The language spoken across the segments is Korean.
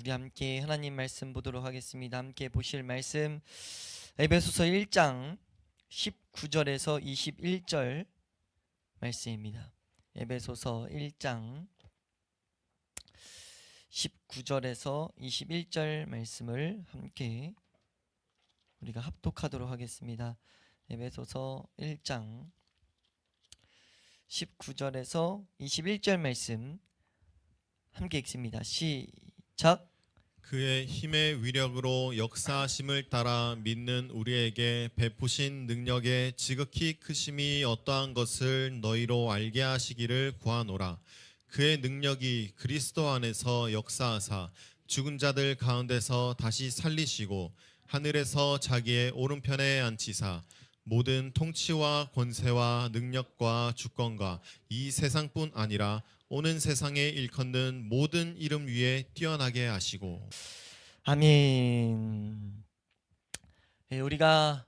우리 함께 하나님 말씀 보도록 하겠습니다. 함께 보실 말씀 에베소서 1장 19절에서 21절 말씀입니다. 에베소서 1장 19절에서 21절 말씀을 함께 우리가 합독하도록 하겠습니다. 에베소서 1장 19절에서 21절 말씀 함께 읽습니다. 시작. 그의 힘의 위력으로 역사하심을 따라 믿는 우리에게 베푸신 능력의 지극히 크심이 어떠한 것을 너희로 알게 하시기를 구하노라. 그의 능력이 그리스도 안에서 역사하사 죽은 자들 가운데서 다시 살리시고 하늘에서 자기의 오른편에 앉히사 모든 통치와 권세와 능력과 주권과 이 세상뿐 아니라 오는 세상에 일컫는 모든 이름 위에 뛰어나게 하시고. 아멘. 우리가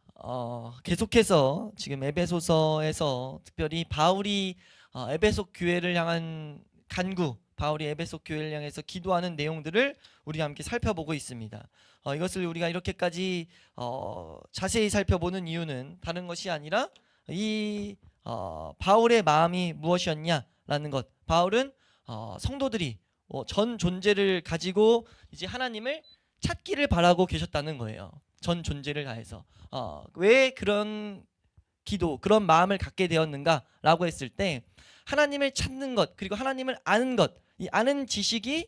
계속해서 지금 에베소서에서 특별히 바울이 에베소 교회를 향한 간구, 바울이 에베소 교회를 향해서 기도하는 내용들을 우리가 함께 살펴보고 있습니다. 이것을 우리가 이렇게까지 자세히 살펴보는 이유는 다른 것이 아니라 이 바울의 마음이 무엇이었냐라는 것. 바울은 성도들이 전 존재를 가지고 이제 하나님을 찾기를 바라고 계셨다는 거예요. 전 존재를 다해서. 왜 그런 기도, 그런 마음을 갖게 되었는가라고 했을 때 하나님을 찾는 것, 그리고 하나님을 아는 것, 이 아는 지식이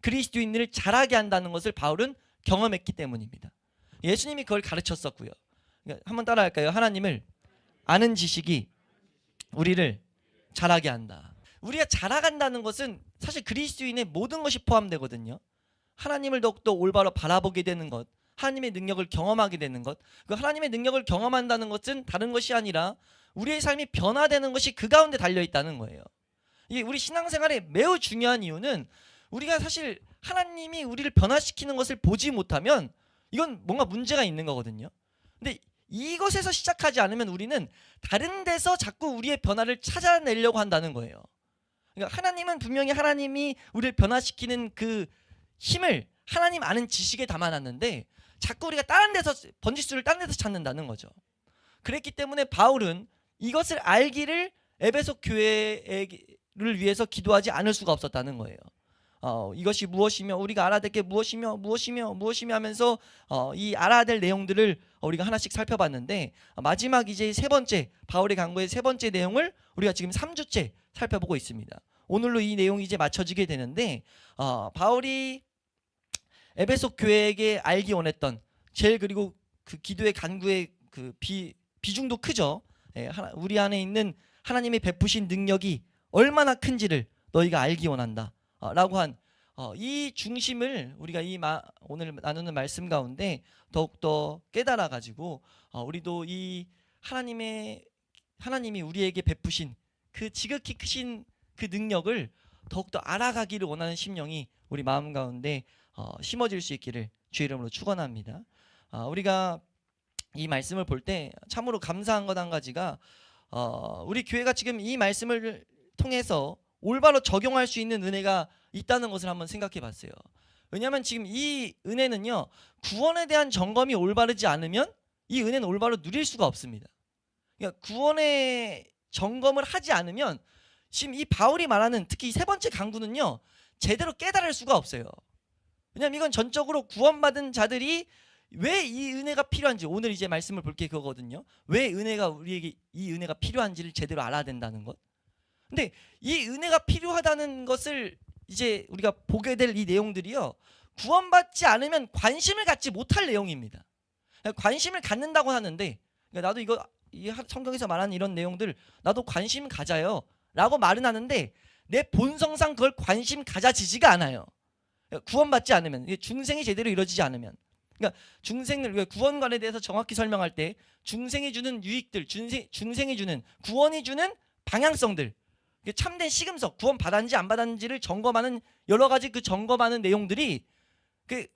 그리스도인들을 자라게 한다는 것을 바울은 경험했기 때문입니다. 예수님이 그걸 가르쳤었고요. 한번 따라할까요? 하나님을 아는 지식이 우리를 자라게 한다. 우리가 자라간다는 것은 사실 그리스도인의 모든 것이 포함되거든요. 하나님을 더욱더 올바로 바라보게 되는 것, 하나님의 능력을 경험하게 되는 것, 그 하나님의 능력을 경험한다는 것은 다른 것이 아니라 우리의 삶이 변화되는 것이 그 가운데 달려있다는 거예요. 이게 우리 신앙생활에 매우 중요한 이유는 우리가 사실 하나님이 우리를 변화시키는 것을 보지 못하면 이건 뭔가 문제가 있는 거거든요. 근데 이것에서 시작하지 않으면 우리는 다른 데서 자꾸 우리의 변화를 찾아내려고 한다는 거예요. 그러니까 하나님은 분명히 하나님이 우리를 변화시키는 그 힘을 하나님 아는 지식에 담아놨는데 자꾸 우리가 다른 데서 번지수를 다른 데서 찾는다는 거죠. 그랬기 때문에 바울은 이것을 알기를 에베소 교회를 위해서 기도하지 않을 수가 없었다는 거예요. 이것이 무엇이며 우리가 알아야 될 게 무엇이며 하면서 이 알아야 될 내용들을 우리가 하나씩 살펴봤는데 마지막 이제 세 번째 바울의 강구의 세 번째 내용을 우리가 지금 3주째 살펴보고 있습니다. 오늘로 이 내용이 이제 맞춰지게 되는데 바울이 에베소 교회에게 알기 원했던 제일 그리고 그 기도의 간구의 그 비중도 크죠. 우리 안에 있는 하나님의 베푸신 능력이 얼마나 큰지를 너희가 알기 원한다 라고 한 이 중심을 우리가 오늘 나누는 말씀 가운데 더욱더 깨달아 가지고 우리도 이 하나님이 우리에게 베푸신 그 지극히 크신 그 능력을 더욱더 알아가기를 원하는 심령이 우리 마음 가운데 심어질 수 있기를 주의 이름으로 축원합니다. 우리가 이 말씀을 볼 때 참으로 감사한 것 한 가지가 우리 교회가 지금 이 말씀을 통해서 올바로 적용할 수 있는 은혜가 있다는 것을 한번 생각해 봤어요. 왜냐하면 지금 이 은혜는요, 구원에 대한 점검이 올바르지 않으면 이 은혜는 올바로 누릴 수가 없습니다. 그러니까 구원의 점검을 하지 않으면 지금 이 바울이 말하는 특히 세 번째 강구는요, 제대로 깨달을 수가 없어요. 왜냐하면 이건 전적으로 구원받은 자들이 왜 이 은혜가 필요한지, 오늘 이제 말씀을 볼 게 그거거든요. 왜 우리에게 이 은혜가 필요한지를 제대로 알아야 된다는 것. 근데 이 은혜가 필요하다는 것을 이제 우리가 보게 될 이 내용들이요, 구원받지 않으면 관심을 갖지 못할 내용입니다. 관심을 갖는다고 하는데, 그러니까 나도 이 성경에서 말하는 이런 내용들 나도 관심 가져요 라고 말은 하는데 내 본성상 그걸 관심 가져지지가 않아요. 구원받지 않으면, 중생이 제대로 이루어지지 않으면. 그러니까 중생을, 구원관에 대해서 정확히 설명할 때 중생이 주는 유익들, 중생이 주는, 구원이 주는 방향성들, 참된 시금석, 구원 받았는지 안 받았는지를 점검하는 여러 가지 그 점검하는 내용들이 그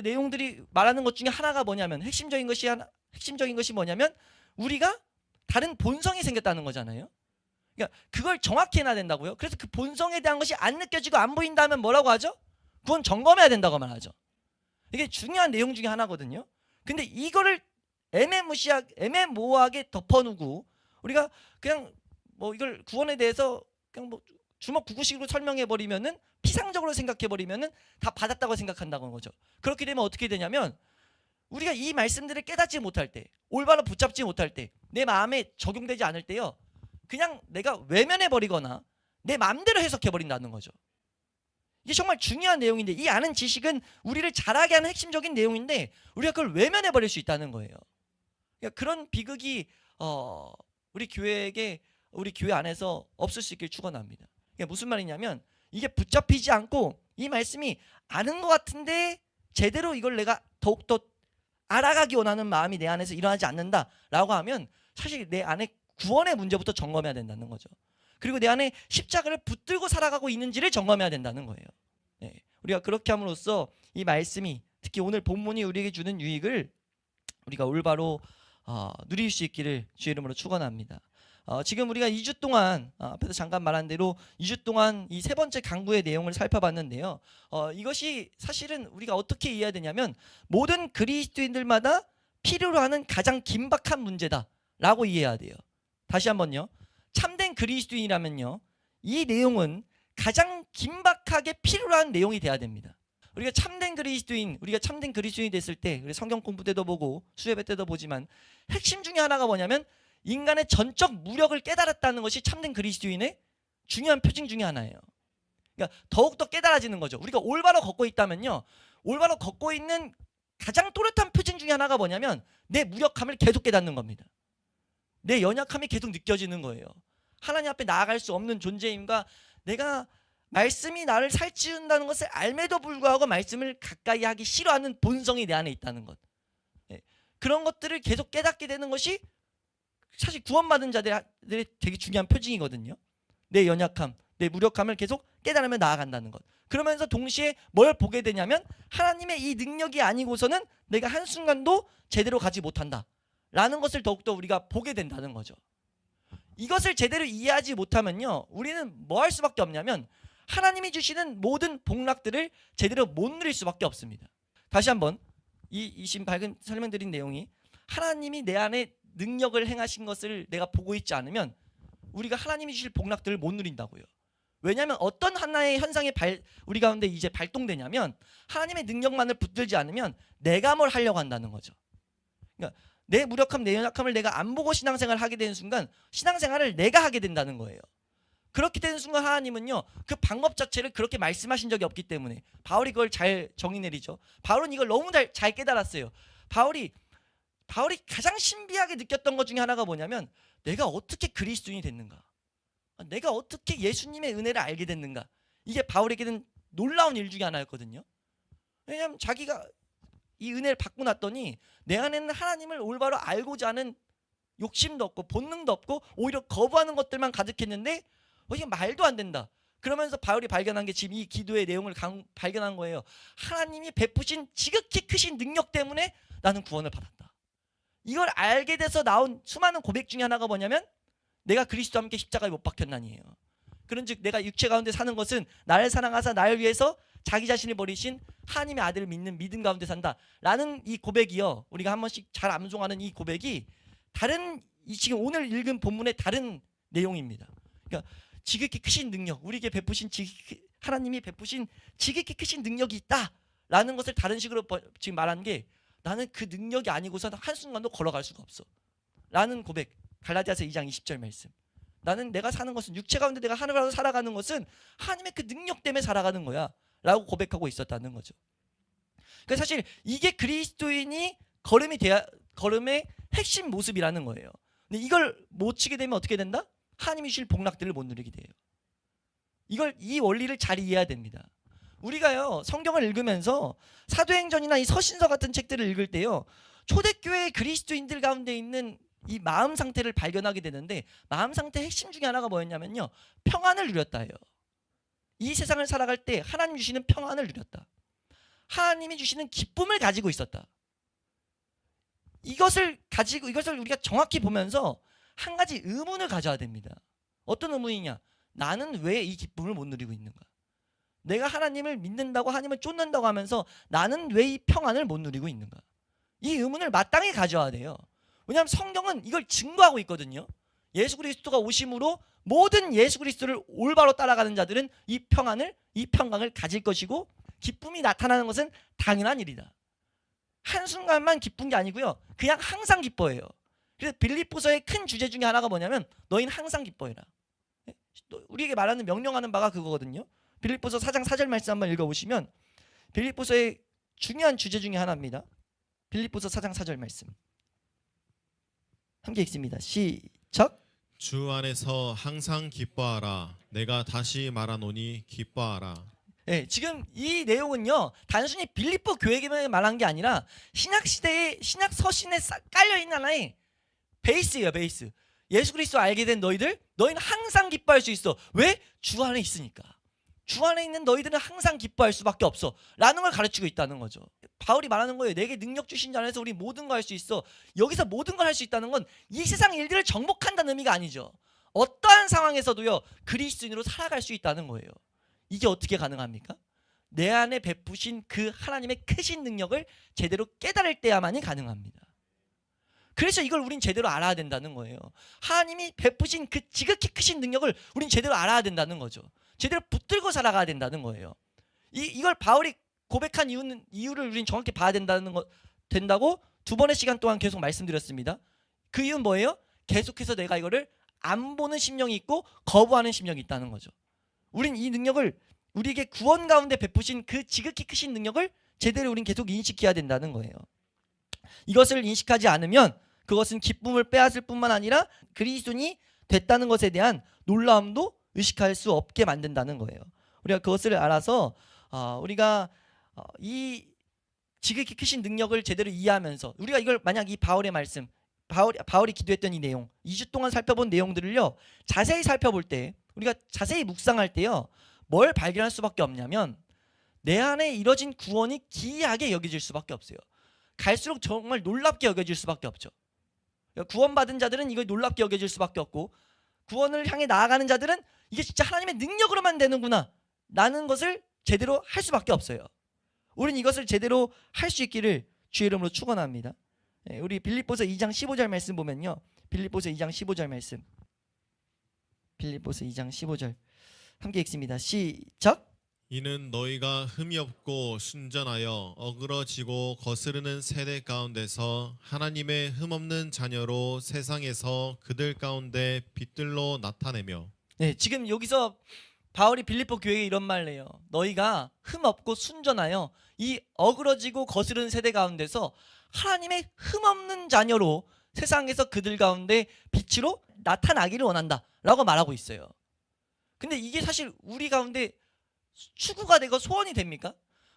내용들이 말하는 것 중에 하나가 뭐냐면 핵심적인 것이 뭐냐면 우리가 다른 본성이 생겼다는 거잖아요. 그러니까 그걸 정확히 해놔야 된다고요. 그래서 그 본성에 대한 것이 안 느껴지고 안 보인다면 뭐라고 하죠? 구원 점검해야 된다고 말하죠. 이게 중요한 내용 중에 하나거든요. 근데 이거를 애매모호하게 덮어놓고 우리가 그냥 뭐 이걸 구원에 대해서 그냥 뭐 주먹 구구식으로 설명해 버리면은, 피상적으로 생각해 버리면은 다 받았다고 생각한다는 거죠. 그렇게 되면 어떻게 되냐면 우리가 이 말씀들을 깨닫지 못할 때, 올바로 붙잡지 못할 때, 내 마음에 적용되지 않을 때요, 그냥 내가 외면해 버리거나 내 마음대로 해석해 버린다는 거죠. 이게 정말 중요한 내용인데, 이 아는 지식은 우리를 자라게 하는 핵심적인 내용인데 우리가 그걸 외면해 버릴 수 있다는 거예요. 그러니까 그런 비극이 우리 교회 안에서 없을 수 있길 축원합니다. 이게 무슨 말이냐면, 이게 붙잡히지 않고 이 말씀이 아는 것 같은데 제대로 이걸 내가 더욱더 알아가기 원하는 마음이 내 안에서 일어나지 않는다라고 하면 사실 내 안에 구원의 문제부터 점검해야 된다는 거죠. 그리고 내 안에 십자가를 붙들고 살아가고 있는지를 점검해야 된다는 거예요. 네. 우리가 그렇게 함으로써 이 말씀이, 특히 오늘 본문이 우리에게 주는 유익을 우리가 올바로 누릴 수 있기를 주의 이름으로 축원합니다. 지금 우리가 2주 동안 앞에서 잠깐 말한 대로 2주 동안 이 세 번째 강구의 내용을 살펴봤는데요. 이것이 사실은 우리가 어떻게 이해해야 되냐면, 모든 그리스도인들마다 필요로 하는 가장 긴박한 문제다라고 이해해야 돼요. 다시 한번요. 참된 그리스도인이라면요, 이 내용은 가장 긴박하게 필요로 한 내용이 돼야 됩니다. 우리가 참된 그리스도인이 됐을 때, 우리 성경 공부 때도 보고 수예배 때도 보지만 핵심 중에 하나가 뭐냐면, 인간의 전적 무력을 깨달았다는 것이 참된 그리스도인의 중요한 표징 중에 하나예요. 그러니까 더욱더 깨달아지는 거죠. 우리가 올바로 걷고 있다면요, 올바로 걷고 있는 가장 또렷한 표징 중에 하나가 뭐냐면, 내 무력함을 계속 깨닫는 겁니다. 내 연약함이 계속 느껴지는 거예요. 하나님 앞에 나아갈 수 없는 존재임과, 내가 말씀이 나를 살찌운다는 것을 알매도 불구하고 말씀을 가까이 하기 싫어하는 본성이 내 안에 있다는 것. 그런 것들을 계속 깨닫게 되는 것이 사실 구원받은 자들의 되게 중요한 표징이거든요. 내 연약함, 내 무력함을 계속 깨달으며 나아간다는 것. 그러면서 동시에 뭘 보게 되냐면, 하나님의 이 능력이 아니고서는 내가 한순간도 제대로 가지 못한다 라는 것을 더욱더 우리가 보게 된다는 거죠. 이것을 제대로 이해하지 못하면요, 우리는 뭐 할 수밖에 없냐면 하나님이 주시는 모든 복락들을 제대로 못 누릴 수밖에 없습니다. 다시 한번 이 지금 밝은 설명드린 내용이, 하나님이 내 안에 능력을 행하신 것을 내가 보고 있지 않으면 우리가 하나님이 주실 복락들을 못 누린다고요. 왜냐하면 어떤 하나의 현상이 우리 가운데 이제 발동되냐면, 하나님의 능력만을 붙들지 않으면 내가 뭘 하려고 한다는 거죠. 그러니까 내 무력함, 내 연약함을 내가 안 보고 신앙생활을 하게 되는 순간 신앙생활을 내가 하게 된다는 거예요. 그렇게 되는 순간 하나님은요, 그 방법 자체를 그렇게 말씀하신 적이 없기 때문에 바울이 그걸 잘 정의 내리죠. 바울은 이걸 너무 잘 깨달았어요. 바울이 가장 신비하게 느꼈던 것 중에 하나가 뭐냐면, 내가 어떻게 그리스도인이 됐는가, 내가 어떻게 예수님의 은혜를 알게 됐는가. 이게 바울에게는 놀라운 일 중에 하나였거든요. 왜냐하면 자기가 이 은혜를 받고 났더니 내 안에는 하나님을 올바로 알고자 하는 욕심도 없고 본능도 없고 오히려 거부하는 것들만 가득했는데 이게 말도 안 된다. 그러면서 바울이 발견한 게 지금 이 기도의 내용을 발견한 거예요. 하나님이 베푸신 지극히 크신 능력 때문에 나는 구원을 받았다. 이걸 알게 돼서 나온 수많은 고백 중에 하나가 뭐냐면, 내가 그리스도와 함께 십자가에 못 박혔나니에요. 그런즉 내가 육체 가운데 사는 것은 나를 사랑하사 나를 위해서 자기 자신을 버리신 하나님의 아들을 믿는 믿음 가운데 산다라는 이 고백이요, 우리가 한 번씩 잘 암송하는 이 고백이 지금 오늘 읽은 본문의 다른 내용입니다. 그러니까 지극히 크신 능력, 우리에게 베푸신 하나님이 베푸신 지극히 크신 능력이 있다라는 것을 다른 식으로 지금 말한 게, 나는 그 능력이 아니고서 한순간도 걸어갈 수가 없어 라는 고백. 갈라디아서 2장 20절 말씀. 나는 내가 사는 것은, 육체 가운데 내가 하늘나라로 살아가는 것은 하나님의 그 능력 때문에 살아가는 거야 라고 고백하고 있었다는 거죠. 그러니까 사실 이게 그리스도인이 걸음의 핵심 모습이라는 거예요. 근데 이걸 못 치게 되면 어떻게 된다? 하나님이 주실 복락들을 못 누리게 돼요. 이 원리를 잘 이해해야 됩니다. 우리가요, 성경을 읽으면서 사도행전이나 이 서신서 같은 책들을 읽을 때요, 초대교회 그리스도인들 가운데 있는 이 마음 상태를 발견하게 되는데, 마음 상태 핵심 중에 하나가 뭐였냐면요, 평안을 누렸다예요. 이 세상을 살아갈 때 하나님 주시는 평안을 누렸다. 하나님이 주시는 기쁨을 가지고 있었다. 이것을 우리가 정확히 보면서 한 가지 의문을 가져야 됩니다. 어떤 의문이냐? 나는 왜 이 기쁨을 못 누리고 있는가? 내가 하나님을 믿는다고 하나님을 쫓는다고 하면서 나는 왜 이 평안을 못 누리고 있는가? 이 의문을 마땅히 가져야 돼요. 왜냐하면 성경은 이걸 증거하고 있거든요. 예수 그리스도가 오심으로 모든 예수 그리스도를 올바로 따라가는 자들은 이 평강을 가질 것이고 기쁨이 나타나는 것은 당연한 일이다. 한순간만 기쁜 게 아니고요. 그냥 항상 기뻐해요. 그래서 빌립보서의 큰 주제 중에 하나가 뭐냐면 너희는 항상 기뻐해라. 우리에게 말하는 명령하는 바가 그거거든요. 빌립보서 4장 4절 말씀 한번 읽어보시면 빌립보서의 중요한 주제 중에 하나입니다. 빌립보서 4장 4절 말씀 함께 읽습니다. 시작. 주 안에서 항상 기뻐하라. 내가 다시 말하노니 기뻐하라. 네, 지금 이 내용은요 단순히 빌립보 교회에게만 말한 게 아니라 신약 시대의 신약 서신에 깔려 있는 하나의 베이스예요. 베이스. 예수 그리스도 알게 된 너희는 항상 기뻐할 수 있어. 왜? 주 안에 있으니까. 주 안에 있는 너희들은 항상 기뻐할 수밖에 없어 라는 걸 가르치고 있다는 거죠. 바울이 말하는 거예요. 내게 능력 주신 자 안에서 우리 모든 거 할 수 있어. 여기서 모든 걸 할 수 있다는 건 이 세상 일들을 정복한다는 의미가 아니죠. 어떠한 상황에서도요 그리스도인으로 살아갈 수 있다는 거예요. 이게 어떻게 가능합니까? 내 안에 베푸신 그 하나님의 크신 능력을 제대로 깨달을 때야만이 가능합니다. 그래서 이걸 우린 제대로 알아야 된다는 거예요. 하나님이 베푸신 그 지극히 크신 능력을 우린 제대로 알아야 된다는 거죠. 제대로 붙들고 살아가야 된다는 거예요. 이걸 바울이 고백한 이유를 우린 정확히 봐야 된다고 2번의 시간 동안 계속 말씀드렸습니다. 그 이유는 뭐예요? 계속해서 내가 이거를 안 보는 심령이 있고 거부하는 심령이 있다는 거죠. 우린 이 능력을 우리에게 구원 가운데 베푸신 그 지극히 크신 능력을 제대로 우린 계속 인식해야 된다는 거예요. 이것을 인식하지 않으면 그것은 기쁨을 빼앗을 뿐만 아니라 그리스도인이 됐다는 것에 대한 놀라움도 의식할 수 없게 만든다는 거예요. 우리가 그것을 알아서 우리가 이 지극히 크신 능력을 제대로 이해하면서 우리가 이걸 만약 이 바울의 말씀 바울이 기도했던 이 내용 2주 동안 살펴본 내용들을요 자세히 살펴볼 때 우리가 자세히 묵상할 때요 뭘 발견할 수밖에 없냐면 내 안에 이뤄진 구원이 기이하게 여겨질 수밖에 없어요. 갈수록 정말 놀랍게 여겨질 수밖에 없죠. 구원받은 자들은 이걸 놀랍게 여겨질 수밖에 없고 구원을 향해 나아가는 자들은 이게 진짜 하나님의 능력으로만 되는구나 라는 것을 제대로 할 수밖에 없어요. 우리는 이것을 제대로 할 수 있기를 주의 이름으로 축원합니다. 우리 빌립보서 2장 15절 말씀 보면요. 빌립보서 2장 15절 말씀 빌립보서 2장 15절 함께 읽습니다. 시작. 이는 너희가 흠이 없고 순전하여 어그러지고 거스르는 세대 가운데서 하나님의 흠없는 자녀로 세상에서 그들 가운데 빛들로 나타내며. 네, 지금 여기서 바울이 빌립보 교회에 이런 말을 해요. 너희가 흠없고 순전하여 이 어그러지고 거스르는 세대 가운데서 하나님의 흠없는 자녀로 세상에서 그들 가운데 빛으로 나타나기를 원한다 라고 말하고 있어요. 근데 이게 사실 우리 가운데 추구가 되고 소원이 됩니까?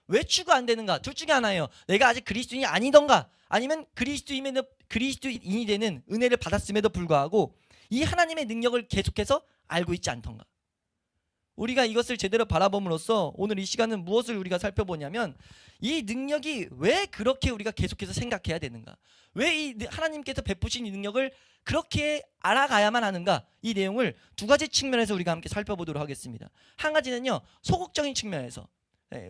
왜 추구 안 되는가? 둘 중에 하나예요. 내가 아직 그리스도인이 아니던가 아니면 그리스도인이 되는 은혜를 받았음에도 불구하고 이 하나님의 능력을 계속해서 알고 있지 않던가. 우리가 이것을 제대로 바라봄으로써 오늘 이 시간은 무엇을 우리가 살펴보냐면 이 능력이 왜 그렇게 우리가 계속해서 생각해야 되는가? 왜 이 하나님께서 베푸신 이 능력을 그렇게 알아가야만 하는가? 이 내용을 두 가지 측면에서 우리가 함께 살펴보도록 하겠습니다. 한 가지는요 소극적인 측면에서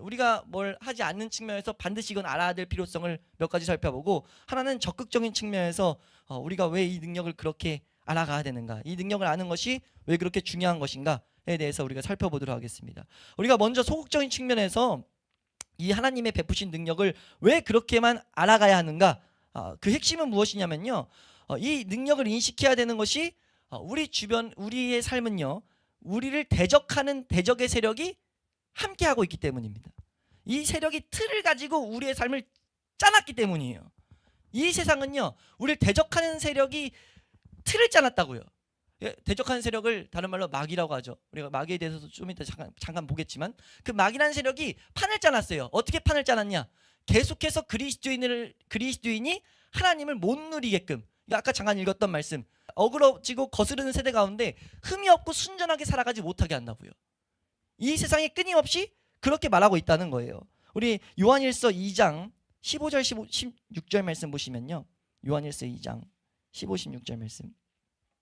우리가 뭘 하지 않는 측면에서 반드시 이건 알아야 될 필요성을 몇 가지 살펴보고 하나는 적극적인 측면에서 우리가 왜 이 능력을 그렇게 알아가야 되는가? 이 능력을 아는 것이 왜 그렇게 중요한 것인가에 대해서 우리가 살펴보도록 하겠습니다. 우리가 먼저 소극적인 측면에서 이 하나님의 베푸신 능력을 왜 그렇게만 알아가야 하는가? 그 핵심은 무엇이냐면요. 이 능력을 인식해야 되는 것이 우리의 삶은요. 우리를 대적하는 대적의 세력이 함께하고 있기 때문입니다. 이 세력이 틀을 가지고 우리의 삶을 짜놨기 때문이에요. 이 세상은요. 우리를 대적하는 세력이 틀을 짜놨다고요. 대적하는 세력을 다른 말로 마귀라고 하죠. 우리가 마귀에 대해서도 좀 이따 잠깐 보겠지만 그 마귀라는 세력이 판을 짜놨어요. 어떻게 판을 짜놨냐? 계속해서 그리스도인이 하나님을 못 누리게끔 아까 잠깐 읽었던 말씀 어그러지고 거스르는 세대 가운데 흠이 없고 순전하게 살아가지 못하게 한다고요. 이 세상이 끊임없이 그렇게 말하고 있다는 거예요. 우리 요한일서 2장 15절 16절 말씀 보시면요. 요한일서 2장 15, 16절 말씀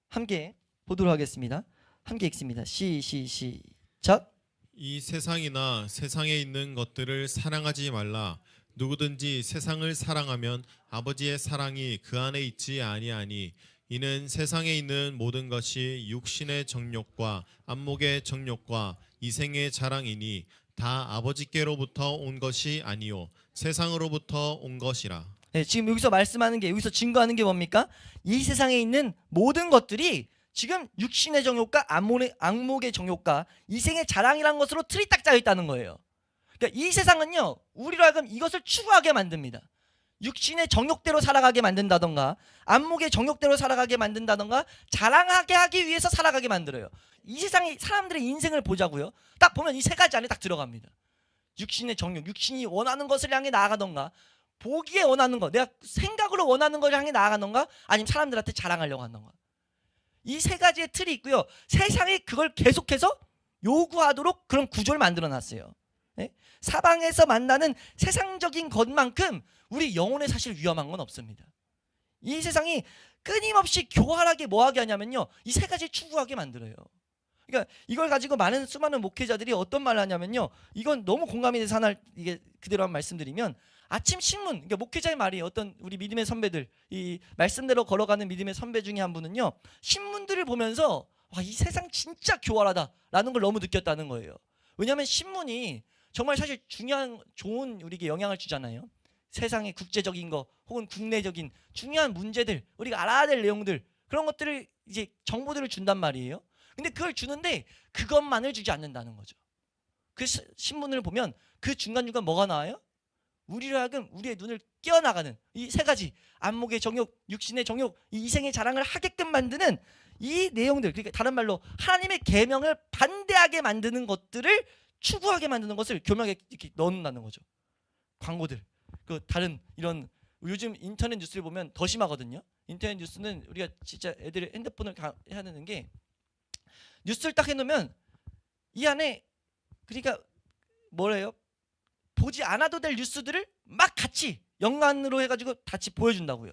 함께 보도록 하겠습니다. 함께 읽습니다. 시작. 이 세상이나 세상에 있는 것들을 사랑하지 말라. 누구든지 세상을 사랑하면 아버지의 사랑이 그 안에 있지 아니하니 이는 세상에 있는 모든 것이 육신의 정욕과 안목의 정욕과 이생의 자랑이니 다 아버지께로부터 온 것이 아니요 세상으로부터 온 것이라. 네, 지금 여기서 말씀하는 게 여기서 증거하는 게 뭡니까? 이 세상에 있는 모든 것들이 지금 육신의 정욕과 안목의 정욕과 이생의 자랑이라는 것으로 틀이 딱 짜여 있다는 거예요. 그러니까 이 세상은요, 우리로 하여금 이것을 추구하게 만듭니다. 육신의 정욕대로 살아가게 만든다던가, 안목의 정욕대로 살아가게 만든다던가, 자랑하게 하기 위해서 살아가게 만들어요. 이 세상의 사람들의 인생을 보자고요. 딱 보면 이 세 가지 안에 딱 들어갑니다. 육신의 정욕, 육신이 원하는 것을 향해 나아가던가, 보기에 원하는 것, 내가 생각으로 원하는 것을 향해 나아가던가, 아니면 사람들한테 자랑하려고 하던가. 이 세 가지의 틀이 있고요. 세상이 그걸 계속해서 요구하도록 그런 구조를 만들어 놨어요. 네? 사방에서 만나는 세상적인 것만큼 우리 영혼에 사실 위험한 건 없습니다. 이 세상이 끊임없이 교활하게 뭐하게 하냐면요, 이 세 가지를 추구하게 만들어요. 그러니까 이걸 가지고 많은 수많은 목회자들이 어떤 말을 하냐면요, 이건 너무 공감이 돼서 하나 이게 그대로 한 말씀드리면, 아침 신문, 그러니까 목회자의 말이 어떤 우리 믿음의 선배들, 이 말씀대로 걸어가는 믿음의 선배 중에 한 분은요, 신문들을 보면서 와, 이 세상 진짜 교활하다라는 걸 너무 느꼈다는 거예요. 왜냐하면 신문이 정말 사실 중요한 좋은 우리에게 영향을 주잖아요. 세상의 국제적인 거 혹은 국내적인 중요한 문제들, 우리가 알아야 될 내용들, 그런 것들을 이제 정보들을 준단 말이에요. 근데 그걸 주는데 그것만을 주지 않는다는 거죠. 그 신문을 보면 그 중간중간 뭐가 나와요? 우리로 하여금 우리의 눈을 끼어나가는 이 세 가지, 안목의 정욕, 육신의 정욕, 이 이생의 자랑을 하게끔 만드는 이 내용들, 그러니까 다른 말로 하나님의 계명을 반대하게 만드는 것들을 추구하게 만드는 것을 교묘하게 이렇게 넣는다는 거죠. 광고들, 그 다른 이런 요즘 인터넷 뉴스를 보면 더 심하거든요. 인터넷 뉴스는 우리가 진짜 애들이 핸드폰을 해야 되는 게, 뉴스를 딱 해놓으면 이 안에 그러니까 뭐래요? 보지 않아도 될 뉴스들을 막 같이 연관으로 해가지고 같이 보여준다고요.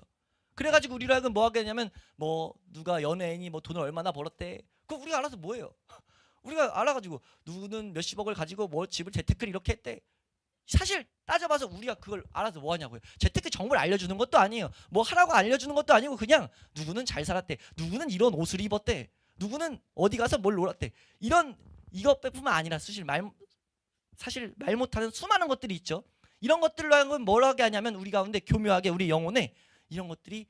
그래가지고 우리로 하여금 뭐 하게 되냐면, 뭐 누가 연예인이 뭐 돈을 얼마나 벌었대, 그거 우리가 알아서 뭐해요? 우리가 알아가지고 누구는 몇십억을 가지고 뭐 집을 재테크를 이렇게 했대. 사실 따져봐서 우리가 그걸 알아서 뭐 하냐고요. 재테크 정보를 알려주는 것도 아니에요. 뭐 하라고 알려주는 것도 아니고, 그냥 누구는 잘 살았대, 누구는 이런 옷을 입었대, 누구는 어디 가서 뭘 놀았대, 이런 이것뿐만 아니라 사실 말 못하는 수많은 것들이 있죠. 이런 것들로 하는 건 뭘 하게 하냐면, 우리 가운데 교묘하게 우리 영혼에 이런 것들이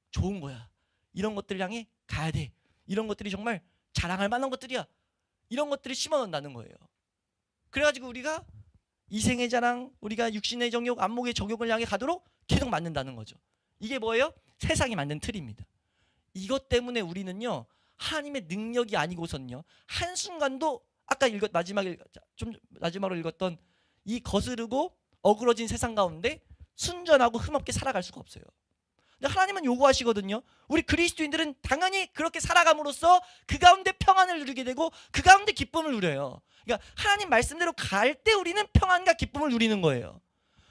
좋은 거야, 이런 것들을 향해 가야 돼, 이런 것들이 정말 자랑할 만한 것들이야, 이런 것들을 심어놓는다는 거예요. 그래가지고 우리가 이생의 자랑, 우리가 육신의 정욕, 안목의 정욕을 향해 가도록 계속 만든다는 거죠. 이게 뭐예요? 세상이 만든 틀입니다. 이것 때문에 우리는요, 하나님의 능력이 아니고선요, 한순간도 아까 마지막으로 읽었던 이 거스르고 어그러진 세상 가운데 순전하고 흠없게 살아갈 수가 없어요. 근데 하나님은 요구하시거든요. 우리 그리스도인들은 당연히 그렇게 살아감으로써 그 가운데 평안을 누리게 되고 그 가운데 기쁨을 누려요. 그러니까 하나님 말씀대로 갈 때 우리는 평안과 기쁨을 누리는 거예요.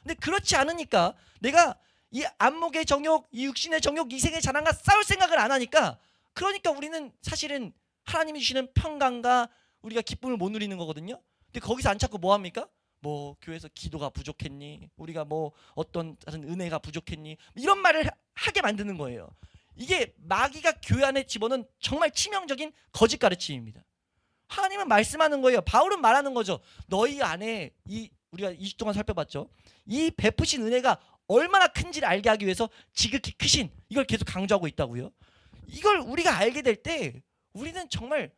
근데 그렇지 않으니까 내가 이 안목의 정욕, 이 육신의 정욕, 이생의 자랑과 싸울 생각을 안 하니까, 그러니까 우리는 사실은 하나님이 주시는 평강과 우리가 기쁨을 못 누리는 거거든요. 근데 거기서 안 찾고 뭐 합니까? 뭐 교회에서 기도가 부족했니? 우리가 뭐 어떤 다른 은혜가 부족했니? 이런 말을 하게 만드는 거예요. 이게 마귀가 교회 안에 집어넣은 정말 치명적인 거짓 가르침입니다. 하나님은 말씀하는 거예요. 바울은 말하는 거죠. 너희 안에 우리가 2주 동안 살펴봤죠. 이 베푸신 은혜가 얼마나 큰지를 알게 하기 위해서 지극히 크신, 이걸 계속 강조하고 있다고요. 이걸 우리가 알게 될 때 우리는 정말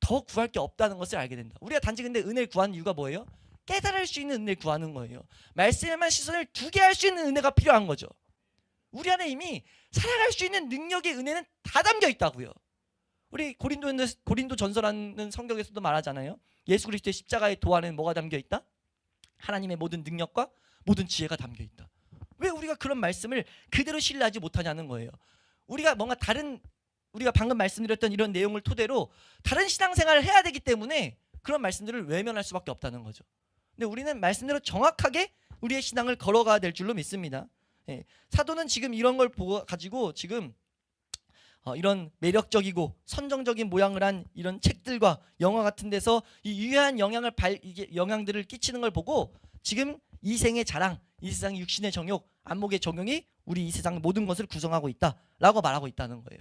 더 구할 게 없다는 것을 알게 된다. 우리가 단지 근데 은혜를 구하는 이유가 뭐예요? 깨달을 수 있는 은혜를 구하는 거예요. 말씀에만 시선을 두게 할 수 있는 은혜가 필요한 거죠. 우리 안에 이미 살아갈 수 있는 능력의 은혜는 다 담겨 있다고요. 우리 고린도 전서라는 성경에서도 말하잖아요. 예수 그리스도의 십자가의 도 안에는 뭐가 담겨 있다? 하나님의 모든 능력과 모든 지혜가 담겨 있다. 왜 우리가 그런 말씀을 그대로 신뢰하지 못하냐는 거예요. 우리가 뭔가 우리가 방금 말씀드렸던 이런 내용을 토대로 다른 신앙생활을 해야 되기 때문에 그런 말씀들을 외면할 수밖에 없다는 거죠. 근데 우리는 말씀대로 정확하게 우리의 신앙을 걸어가야 될 줄로 믿습니다. 예, 사도는 지금 이런 걸 가지고 지금 이런 매력적이고 선정적인 모양을 한 이런 책들과 영화 같은 데서 이 유해한 영향들을 끼치는 걸 보고 지금 이 생의 자랑, 이 세상의 육신의 정욕, 안목의 정욕이 우리 이 세상 모든 것을 구성하고 있다라고 말하고 있다는 거예요.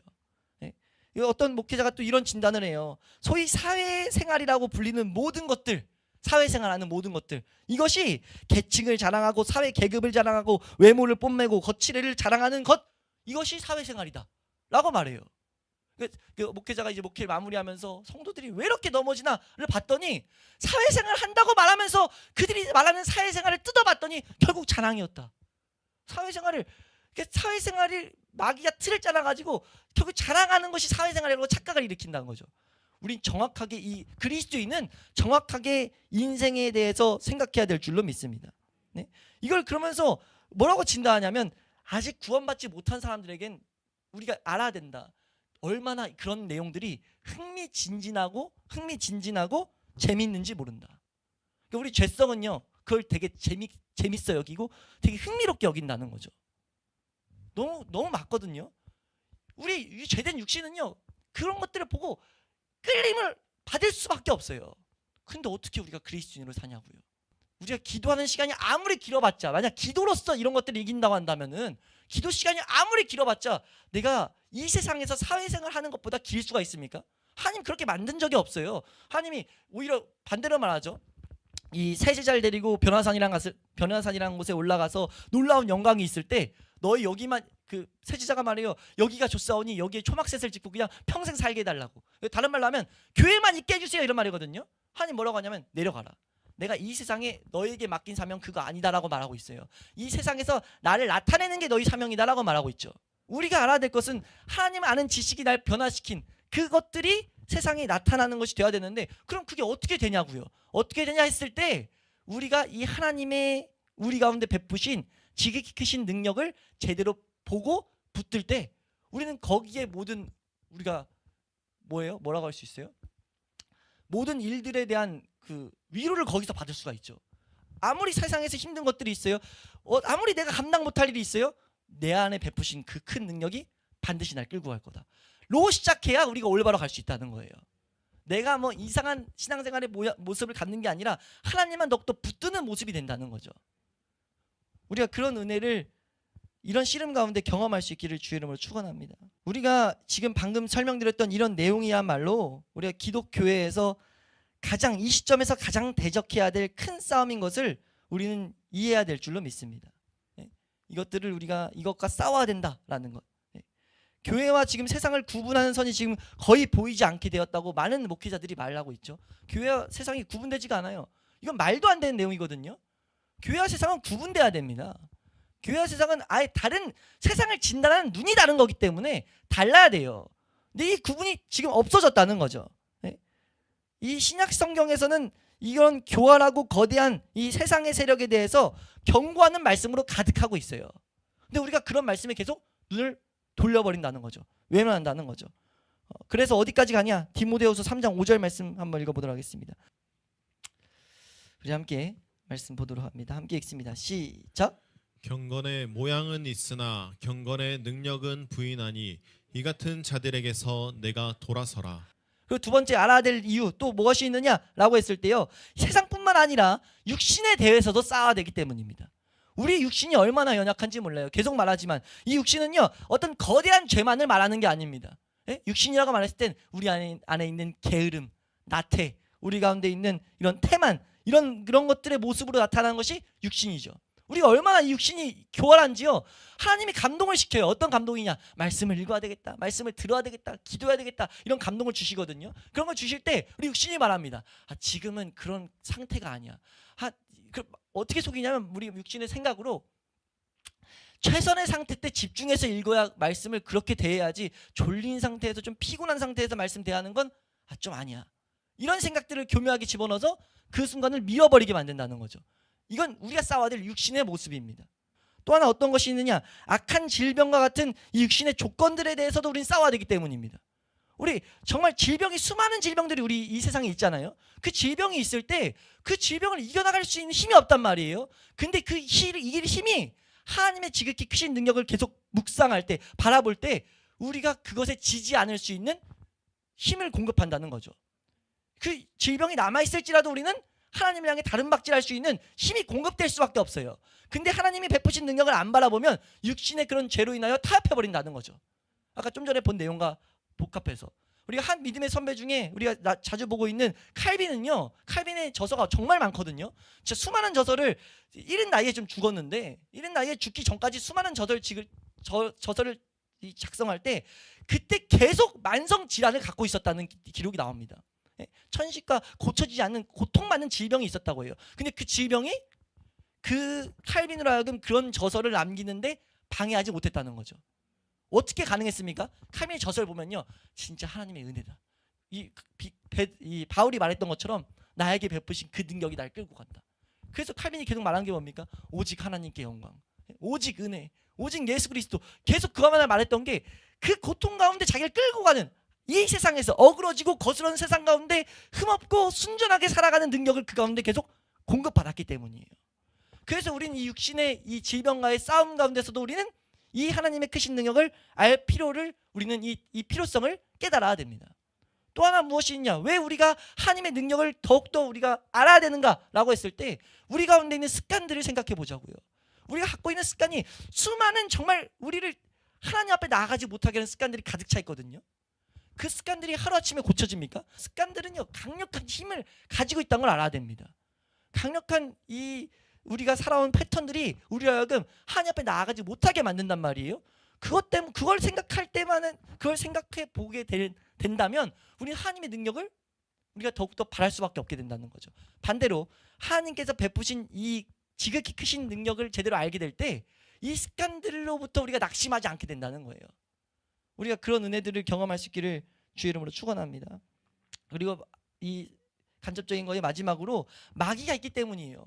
예? 어떤 목회자가 또 이런 진단을 해요. 소위 사회생활이라고 불리는 모든 것들, 사회생활하는 모든 것들, 이것이 계층을 자랑하고 사회 계급을 자랑하고 외모를 뽐내고 거칠애를 자랑하는 것, 이것이 사회생활이다 라고 말해요. 그 목회자가 이제 목회를 마무리하면서 성도들이 왜 이렇게 넘어지나를 봤더니 사회생활 한다고 말하면서 그들이 말하는 사회생활을 뜯어봤더니 결국 자랑이었다. 사회생활이 마귀가 틀을 짜놔가지고 결국 자랑하는 것이 사회생활이라고 착각을 일으킨다는 거죠. 우린 정확하게 이 그리스도인은 정확하게 인생에 대해서 생각해야 될 줄로 믿습니다. 네? 이걸 그러면서 뭐라고 진단하냐면 아직 구원받지 못한 사람들에겐 우리가 알아야 된다. 얼마나 그런 내용들이 흥미진진하고 재밌는지 모른다. 그러니까 우리 죄성은요, 그걸 되게 재밌어 여기고 되게 흥미롭게 여긴다는 거죠. 너무 맞거든요. 우리 죄된 육신은요, 그런 것들을 보고 끌림을 받을 수밖에 없어요. 근데 어떻게 우리가 그리스도인으로 사냐고요. 우리가 기도하는 시간이 아무리 길어봤자, 만약 기도로서 이런 것들을 이긴다고 한다면은 기도 시간이 아무리 길어봤자 내가 이 세상에서 사회생활 하는 것보다 길 수가 있습니까? 하나님 그렇게 만든 적이 없어요. 하나님이 오히려 반대로 말하죠. 이 세제자를 데리고 변화산이라는 곳에 올라가서 놀라운 영광이 있을 때 너희 여기만, 그 세제자가 말해요, 여기가 좋사오니 여기에 초막셋을 짓고 그냥 평생 살게 해달라고. 다른 말로 하면 교회만 있게 해주세요 이런 말이거든요. 하나님 뭐라고 하냐면 내려가라. 내가 이 세상에 너에게 맡긴 사명 그거 아니다라고 말하고 있어요. 이 세상에서 나를 나타내는 게 너희 사명이다라고 말하고 있죠. 우리가 알아야 될 것은 하나님 아는 지식이 날 변화시킨 그것들이 세상에 나타나는 것이 되어야 되는데, 그럼 그게 어떻게 되냐고요. 어떻게 되냐 했을 때 우리가 이 하나님의 우리 가운데 베푸신 지극히 크신 능력을 제대로 보고 붙들 때 우리는 거기에 모든 우리가 뭐라고 할 수 있어요? 모든 일들에 대한 그 위로를 거기서 받을 수가 있죠. 아무리 세상에서 힘든 것들이 있어요, 아무리 내가 감당 못할 일이 있어요, 내 안에 베푸신 그 큰 능력이 반드시 날 끌고 갈 거다. 로 시작해야 우리가 올바로 갈 수 있다는 거예요. 내가 뭐 이상한 신앙생활의 모습을 갖는 게 아니라 하나님만 더욱더 붙드는 모습이 된다는 거죠. 우리가 그런 은혜를 이런 씨름 가운데 경험할 수 있기를 주의 이름으로 축원합니다. 우리가 지금 방금 설명드렸던 이런 내용이야말로 우리가 기독교회에서 가장 이 시점에서 가장 대적해야 될 큰 싸움인 것을 우리는 이해해야 될 줄로 믿습니다. 이것들을 우리가 이것과 싸워야 된다라는 것. 교회와 지금 세상을 구분하는 선이 지금 거의 보이지 않게 되었다고 많은 목회자들이 말하고 있죠. 교회와 세상이 구분되지가 않아요. 이건 말도 안 되는 내용이거든요. 교회와 세상은 구분돼야 됩니다. 교회와 세상은 아예 다른, 세상을 진단하는 눈이 다른 거기 때문에 달라야 돼요. 근데 이 구분이 지금 없어졌다는 거죠. 이 신약 성경에서는 이런 교활하고 거대한 이 세상의 세력에 대해서 경고하는 말씀으로 가득하고 있어요. 근데 우리가 그런 말씀에 계속 눈을 돌려버린다는 거죠. 외면한다는 거죠. 그래서 어디까지 가냐? 디모데후서 3장 5절 말씀 한번 읽어보도록 하겠습니다. 우리 함께 말씀 보도록 합니다. 함께 읽습니다. 시작. 경건의 모양은 있으나 경건의 능력은 부인하니 이 같은 자들에게서 내가 돌아서라. 그리고 두 번째 알아야 될 이유 또 무엇이 있느냐라고 했을 때요, 세상뿐만 아니라 육신에 대해서도 싸워야 되기 때문입니다. 우리 육신이 얼마나 연약한지 몰라요. 계속 말하지만 이 육신은요, 어떤 거대한 죄만을 말하는 게 아닙니다. 육신이라고 말했을 땐 우리 안에 있는 게으름, 나태, 우리 가운데 있는 이런 태만, 그런 것들의 모습으로 나타나는 것이 육신이죠. 우리가 얼마나 이 육신이 교활한지요, 하나님이 감동을 시켜요. 어떤 감동이냐? 말씀을 읽어야 되겠다, 말씀을 들어야 되겠다, 기도해야 되겠다, 이런 감동을 주시거든요. 그런 걸 주실 때 우리 육신이 말합니다. 지금은 그런 상태가 아니야. 어떻게 속이냐면 우리 육신의 생각으로 최선의 상태 때 집중해서 읽어야 말씀을 그렇게 대해야지, 졸린 상태에서 좀 피곤한 상태에서 말씀 대하는 건 좀 아니야. 이런 생각들을 교묘하게 집어넣어서 그 순간을 밀어버리게 만든다는 거죠. 이건 우리가 싸워야 될 육신의 모습입니다. 또 하나 어떤 것이 있느냐? 악한 질병과 같은 이 육신의 조건들에 대해서도 우리는 싸워야 되기 때문입니다. 우리 정말 수많은 질병들이 우리 이 세상에 있잖아요. 그 질병이 있을 때 그 질병을 이겨나갈 수 있는 힘이 없단 말이에요. 근데 이길 힘이 하나님의 지극히 크신 능력을 계속 묵상할 때, 바라볼 때 우리가 그것에 지지 않을 수 있는 힘을 공급한다는 거죠. 그 질병이 남아있을지라도 우리는 하나님을 향해 다른 박질할 수 있는 힘이 공급될 수밖에 없어요. 근데 하나님이 베푸신 능력을 안 바라보면 육신의 그런 죄로 인하여 타협해버린다는 거죠. 아까 좀 전에 본 내용과 복합해서 우리가 한 믿음의 선배 중에 우리가 자주 보고 있는 칼빈은요, 칼빈의 저서가 정말 많거든요. 진짜 수많은 저서를 이른 나이에 좀 죽었는데 이른 나이에 죽기 전까지 수많은 저서를 작성할 때 그때 계속 만성 질환을 갖고 있었다는 기록이 나옵니다. 천식과 고쳐지지 않는 고통받는 질병이 있었다고 해요. 근데 그 질병이 그 칼빈으로 하여금 그런 저서를 남기는데 방해하지 못했다는 거죠. 어떻게 가능했습니까? 칼빈의 저서를 보면요, 진짜 하나님의 은혜다. 이 바울이 말했던 것처럼 나에게 베푸신 그 능력이 날 끌고 간다. 그래서 칼빈이 계속 말한 게 뭡니까? 오직 하나님께 영광, 오직 은혜, 오직 예수 그리스도. 계속 그것만을 말했던 게 그 고통 가운데 자기를 끌고 가는, 이 세상에서 어그러지고 거스르는 세상 가운데 흠없고 순전하게 살아가는 능력을 그 가운데 계속 공급받았기 때문이에요. 그래서 우리는 이 육신의 이 질병과의 싸움 가운데서도 우리는 이 하나님의 크신 능력을 알 필요를, 우리는 이 필요성을 깨달아야 됩니다. 또 하나 무엇이 있냐? 왜 우리가 하나님의 능력을 더욱더 우리가 알아야 되는가라고 했을 때 우리 가운데 있는 습관들을 생각해 보자고요. 우리가 갖고 있는 습관이 수많은, 정말 우리를 하나님 앞에 나아가지 못하게 하는 습관들이 가득 차 있거든요. 그 습관들이 하루아침에 고쳐집니까? 습관들은요, 강력한 힘을 가지고 있다는 걸 알아야 됩니다. 강력한 이 우리가 살아온 패턴들이 우리 하여금 하나님 앞에 나아가지 못하게 만든단 말이에요. 그것 때문에 그걸 생각할 때만은, 그걸 생각해 보게 된다면 우리는 하나님의 능력을 우리가 더욱더 바랄 수밖에 없게 된다는 거죠. 반대로 하나님께서 베푸신 이 지극히 크신 능력을 제대로 알게 될 때 이 습관들로부터 우리가 낙심하지 않게 된다는 거예요. 우리가 그런 은혜들을 경험할 수 있기를 주의 이름으로 축원합니다. 그리고 이 간접적인 거의 마지막으로 마귀가 있기 때문이에요.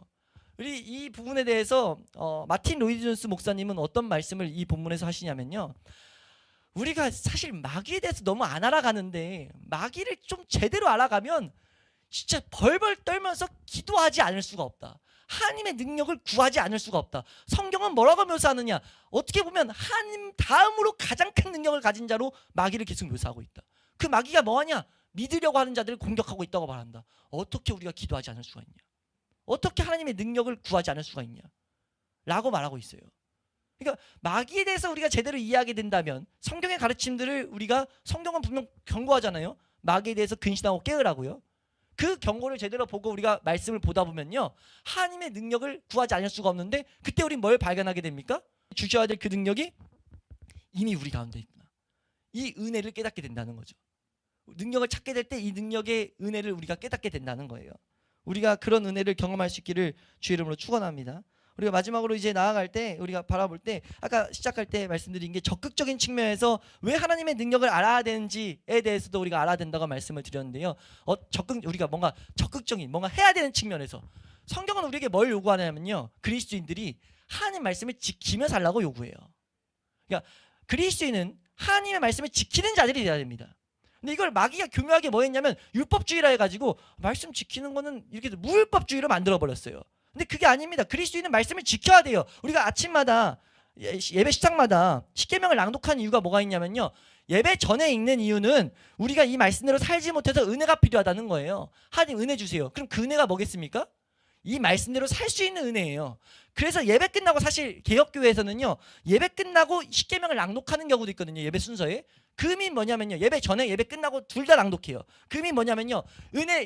우리 이 부분에 대해서 마틴 로이드 존스 목사님은 어떤 말씀을 이 본문에서 하시냐면요, 우리가 사실 마귀에 대해서 너무 안 알아가는데 마귀를 좀 제대로 알아가면 진짜 벌벌 떨면서 기도하지 않을 수가 없다. 하나님의 능력을 구하지 않을 수가 없다. 성경은 뭐라고 묘사하느냐? 어떻게 보면 하나님 다음으로 가장 큰 능력을 가진 자로 마귀를 계속 묘사하고 있다. 그 마귀가 뭐하냐? 믿으려고 하는 자들을 공격하고 있다고 말한다. 어떻게 우리가 기도하지 않을 수가 있냐? 어떻게 하나님의 능력을 구하지 않을 수가 있냐? 라고 말하고 있어요. 그러니까 마귀에 대해서 우리가 제대로 이해하게 된다면 성경의 가르침들을 우리가, 성경은 분명 경고하잖아요. 마귀에 대해서 근신하고 깨으라고요. 그 경고를 제대로 보고 우리가 말씀을 보다 보면요, 하나님의 능력을 구하지 않을 수가 없는데 그때 우리 뭘 발견하게 됩니까? 주셔야 될 그 능력이 이미 우리 가운데 있구나. 이 은혜를 깨닫게 된다는 거죠. 능력을 찾게 될 때 이 능력의 은혜를 우리가 깨닫게 된다는 거예요. 우리가 그런 은혜를 경험할 수 있기를 주의 이름으로 축원합니다. 우리가 마지막으로 이제 나아갈 때, 우리가 바라볼 때 아까 시작할 때 말씀드린 게 적극적인 측면에서 왜 하나님의 능력을 알아야 되는지에 대해서도 우리가 알아야 된다고 말씀을 드렸는데요. 우리가 뭔가 적극적인, 뭔가 해야 되는 측면에서 성경은 우리에게 뭘 요구하냐면요, 그리스도인들이 하나님 말씀을 지키며 살라고 요구해요. 그러니까 그리스도인은 하나님의 말씀을 지키는 자들이 되어야 됩니다. 근데 이걸 마귀가 교묘하게 뭐 했냐면 율법주의라 해가지고 말씀 지키는 거는 이렇게 무율법주의로 만들어버렸어요. 근데 그게 아닙니다. 그리스도인은 말씀을 지켜야 돼요. 우리가 아침마다 예배 시작마다 십계명을 낭독하는 이유가 뭐가 있냐면요, 예배 전에 읽는 이유는 우리가 이 말씀대로 살지 못해서 은혜가 필요하다는 거예요. 하나님 은혜 주세요. 그럼 그 은혜가 뭐겠습니까? 이 말씀대로 살 수 있는 은혜예요. 그래서 예배 끝나고, 사실 개혁교회에서는요, 예배 끝나고 십계명을 낭독하는 경우도 있거든요. 예배 순서에. 그 의미는 뭐냐면요, 예배 전에 예배 끝나고 둘 다 낭독해요. 그 의미는 뭐냐면요,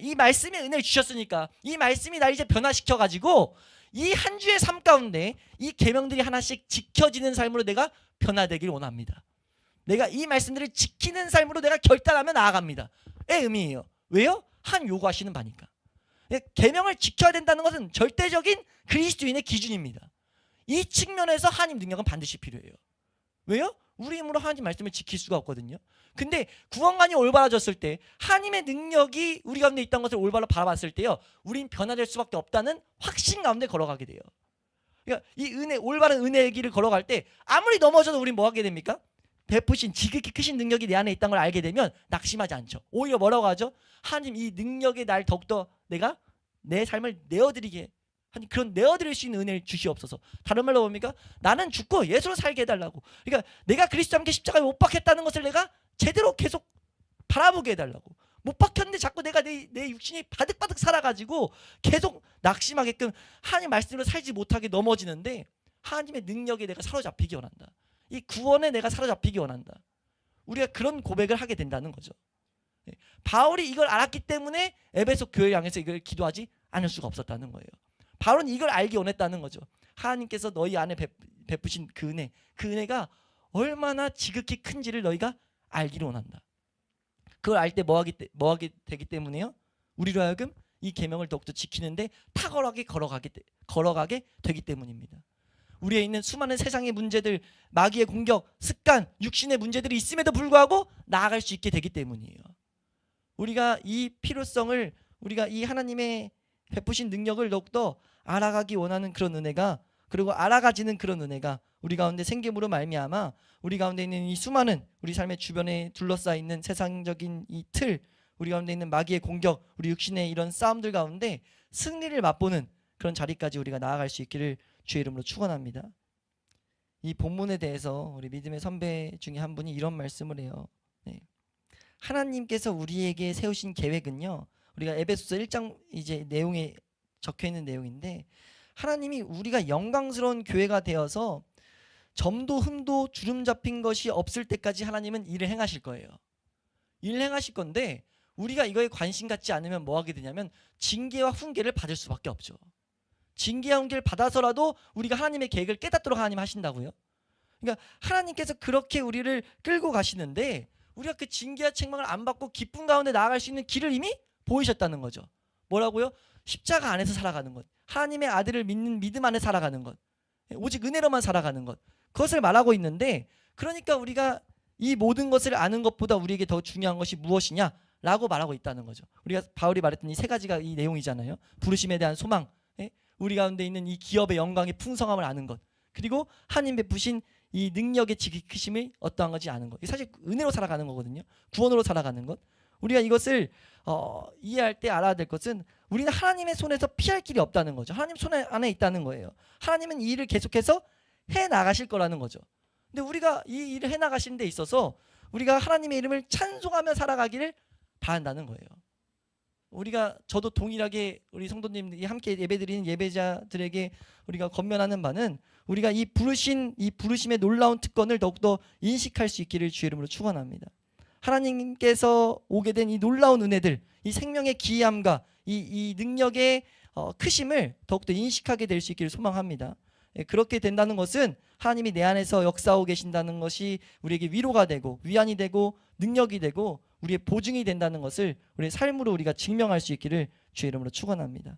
이 말씀이 은혜를 주셨으니까 이 말씀이 날 이제 변화시켜가지고 이 한 주의 삶 가운데 이 계명들이 하나씩 지켜지는 삶으로 내가 변화되기를 원합니다. 내가 이 말씀들을 지키는 삶으로 내가 결단하며 나아갑니다. 의 의미예요. 왜요? 한 요구하시는 바니까. 계명을 지켜야 된다는 것은 절대적인 그리스도인의 기준입니다. 이 측면에서 하나님 능력은 반드시 필요해요. 왜요? 우리 힘으로 하나님 말씀을 지킬 수가 없거든요. 근데 구원관이 올바라졌을 때, 하나님의 능력이 우리 가운데 있다는 것을 올바로 바라봤을 때요, 우린 변화될 수밖에 없다는 확신 가운데 걸어가게 돼요. 그러니까 이 은혜, 올바른 은혜의 길을 걸어갈 때 아무리 넘어져도 우린 뭐 하게 됩니까? 베푸신 지극히 크신 능력이 내 안에 있다는 걸 알게 되면 낙심하지 않죠. 오히려 뭐라고 하죠? 하나님, 이 능력에 날 더욱더 내가 내 삶을 내어드리게 하나님 그런 내어드릴 수 있는 은혜를 주시옵소서. 다른 말로 뭡니까? 나는 죽고 예수로 살게 해달라고. 그러니까 내가 그리스도와 함께 십자가에 못 박혔다는 것을 내가 제대로 계속 바라보게 해달라고. 못 박혔는데 자꾸 내가 내 육신이 바득바득 살아가지고 계속 낙심하게끔 하나님 말씀으로 살지 못하게 넘어지는데 하나님의 능력에 내가 사로잡히기 원한다. 이 구원에 내가 사로잡히기 원한다. 우리가 그런 고백을 하게 된다는 거죠. 바울이 이걸 알았기 때문에 에베소 교회를 향해서 이걸 기도하지 않을 수가 없었다는 거예요. 바울은 이걸 알기 원했다는 거죠. 하나님께서 너희 안에 베푸신 그 은혜, 그 은혜가 얼마나 지극히 큰지를 너희가 알기를 원한다. 그걸 알 때 뭐하게 되기 때문에요? 우리로 하여금 이 계명을 더욱더 지키는데 탁월하게 걸어가게 되기 때문입니다. 우리에 있는 수많은 세상의 문제들, 마귀의 공격, 습관, 육신의 문제들이 있음에도 불구하고 나아갈 수 있게 되기 때문이에요. 우리가 이 필요성을, 우리가 이 하나님의 베푸신 능력을 더욱더 알아가기 원하는 그런 은혜가, 그리고 알아가지는 그런 은혜가 우리 가운데 생김으로 말미암아 우리 가운데 있는 이 수많은 우리 삶의 주변에 둘러싸여 있는 세상적인 이 틀, 우리 가운데 있는 마귀의 공격, 우리 육신의 이런 싸움들 가운데 승리를 맛보는 그런 자리까지 우리가 나아갈 수 있기를 주의 이름으로 축원합니다. 이 본문에 대해서 우리 믿음의 선배 중에 한 분이 이런 말씀을 해요. 네. 하나님께서 우리에게 세우신 계획은요, 우리가 에베소서 1장 이제 내용에 적혀 있는 내용인데, 하나님이 우리가 영광스러운 교회가 되어서 점도 흠도 주름 잡힌 것이 없을 때까지 하나님은 일을 행하실 거예요. 일을 행하실 건데 우리가 이거에 관심 갖지 않으면 뭐 하게 되냐면 징계와 훈계를 받을 수밖에 없죠. 징계와 훈계를 받아서라도 우리가 하나님의 계획을 깨닫도록 하나님 하신다고요. 그러니까 하나님께서 그렇게 우리를 끌고 가시는데 우리가 그 징계와 책망을 안 받고 기쁨 가운데 나아갈 수 있는 길을 이미 보이셨다는 거죠. 뭐라고요? 십자가 안에서 살아가는 것, 하나님의 아들을 믿는 믿음 안에 살아가는 것, 오직 은혜로만 살아가는 것, 그것을 말하고 있는데, 그러니까 우리가 이 모든 것을 아는 것보다 우리에게 더 중요한 것이 무엇이냐라고 말하고 있다는 거죠. 우리가 바울이 말했던 이 세 가지가 이 내용이잖아요. 부르심에 대한 소망, 우리 가운데 있는 이 기업의 영광의 풍성함을 아는 것, 그리고 하나님 베푸신 이 능력의 지극히심이 어떠한 건지 아는 것. 이게 사실 은혜로 살아가는 거거든요. 구원으로 살아가는 것. 우리가 이것을 이해할 때 알아야 될 것은 우리는 하나님의 손에서 피할 길이 없다는 거죠. 하나님 손 안에 있다는 거예요. 하나님은 이 일을 계속해서 해나가실 거라는 거죠. 근데 우리가 이 일을 해나가시는 데 있어서 우리가 하나님의 이름을 찬송하며 살아가기를 바란다는 거예요. 우리가 저도 동일하게 우리 성도님들이 함께 예배드리는 예배자들에게 우리가 권면하는 바는 우리가 이 부르심의 놀라운 특권을 더욱더 인식할 수 있기를 주의 이름으로 축원합니다. 하나님께서 오게 된 이 놀라운 은혜들, 이 생명의 기이함과 이 능력의 크심을 더욱더 인식하게 될 수 있기를 소망합니다. 그렇게 된다는 것은 하나님이 내 안에서 역사하고 계신다는 것이 우리에게 위로가 되고 위안이 되고 능력이 되고 우리의 보증이 된다는 것을 우리의 삶으로 우리가 증명할 수 있기를 주의 이름으로 축원합니다.